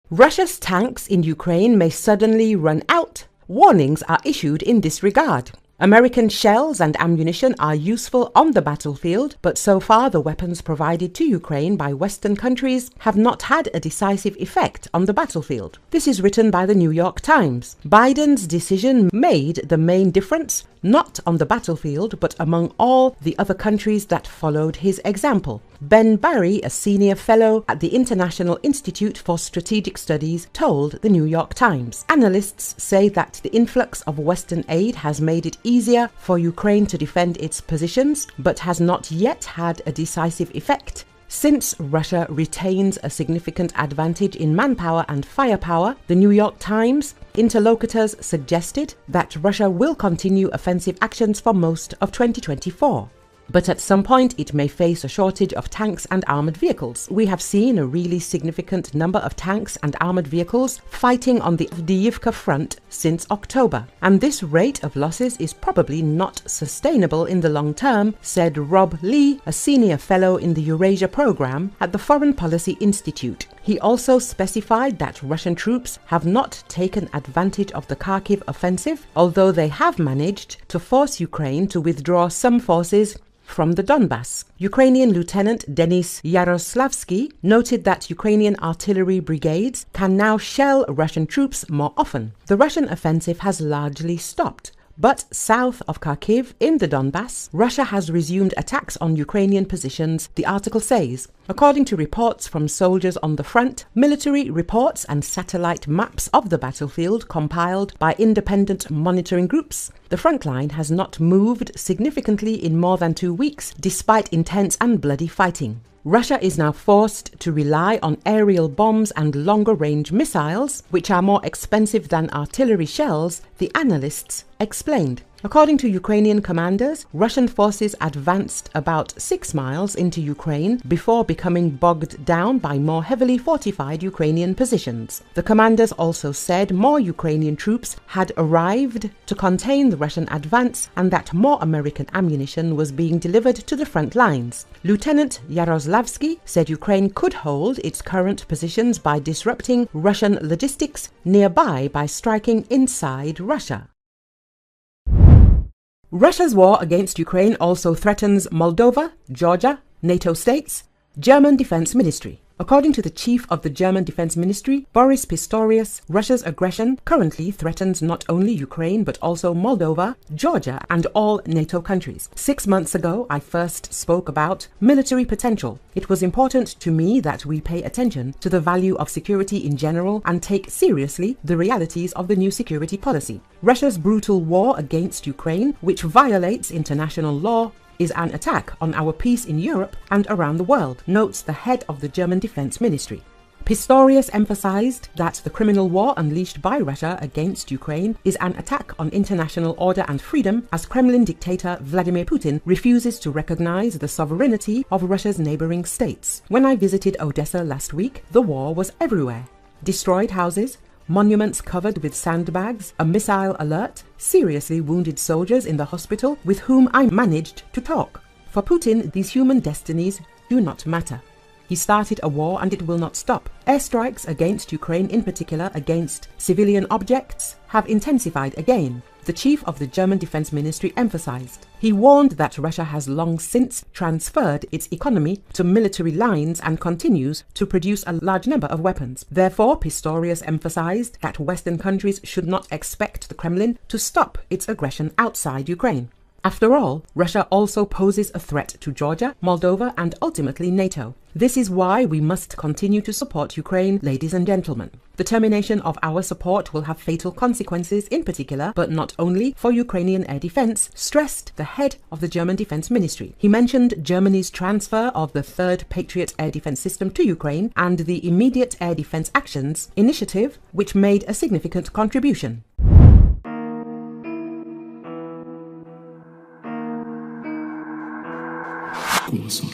Russia's tanks in Ukraine may suddenly run out. Warnings are issued in this regard. American shells and ammunition are useful on the battlefield, but so far the weapons provided to Ukraine by Western countries have not had a decisive effect on the battlefield. This is written by the New York Times. Biden's decision made the main difference, not on the battlefield, but among all the other countries that followed his example. Ben Barry, a senior fellow at the International Institute for Strategic Studies, told the New York Times. Analysts say that the influx of Western aid has made it easier for Ukraine to defend its positions, but has not yet had a decisive effect. Since Russia retains a significant advantage in manpower and firepower, the New York Times interlocutors suggested that Russia will continue offensive actions for most of 2024. But at some point it may face a shortage of tanks and armoured vehicles. We have seen a really significant number of tanks and armoured vehicles fighting on the Avdiivka front since October. And this rate of losses is probably not sustainable in the long term, said Rob Lee, a senior fellow in the Eurasia program at the Foreign Policy Institute. He also specified that Russian troops have not taken advantage of the Kharkiv offensive, although they have managed to force Ukraine to withdraw some forces from the Donbass. Ukrainian Lieutenant Denis Yaroslavsky noted that Ukrainian artillery brigades can now shell Russian troops more often. The Russian offensive has largely stopped. But south of Kharkiv, in the Donbass, Russia has resumed attacks on Ukrainian positions, the article says. According to reports from soldiers on the front, military reports and satellite maps of the battlefield compiled by independent monitoring groups, the front line has not moved significantly in more than 2 weeks, despite intense and bloody fighting. Russia is now forced to rely on aerial bombs and longer-range missiles, which are more expensive than artillery shells, the analysts explained. According to Ukrainian commanders, Russian forces advanced about 6 miles into Ukraine before becoming bogged down by more heavily fortified Ukrainian positions. The commanders also said more Ukrainian troops had arrived to contain the Russian advance and that more American ammunition was being delivered to the front lines. Lieutenant Yaroslavsky said Ukraine could hold its current positions by disrupting Russian logistics nearby by striking inside Russia. Russia's war against Ukraine also threatens Moldova, Georgia, NATO states, German Defense Ministry. According to the chief of the German Defense Ministry, Boris Pistorius, Russia's aggression currently threatens not only Ukraine but also Moldova, Georgia and all NATO countries. 6 months ago, I first spoke about military potential. It was important to me that we pay attention to the value of security in general and take seriously the realities of the new security policy. Russia's brutal war against Ukraine, which violates international law, is an attack on our peace in Europe and around the world, notes the head of the German Defense Ministry. Pistorius emphasized that the criminal war unleashed by Russia against Ukraine is an attack on international order and freedom, as Kremlin dictator Vladimir Putin refuses to recognize the sovereignty of Russia's neighboring states. When I visited Odessa last week, the war was everywhere. Destroyed houses, monuments covered with sandbags, a missile alert, seriously wounded soldiers in the hospital with whom I managed to talk. For Putin, these human destinies do not matter. He started a war and it will not stop. Airstrikes against Ukraine, in particular against civilian objects, have intensified again, the chief of the German Defense Ministry emphasized. He warned that Russia has long since transferred its economy to military lines and continues to produce a large number of weapons. Therefore, Pistorius emphasized that Western countries should not expect the Kremlin to stop its aggression outside Ukraine. After all, Russia also poses a threat to Georgia, Moldova, and ultimately NATO. This is why we must continue to support Ukraine, ladies and gentlemen. The termination of our support will have fatal consequences in particular, but not only for Ukrainian air defense, stressed the head of the German Defense Ministry. He mentioned Germany's transfer of the third Patriot air defense system to Ukraine and the Immediate Air Defense Actions initiative, which made a significant contribution. Голосом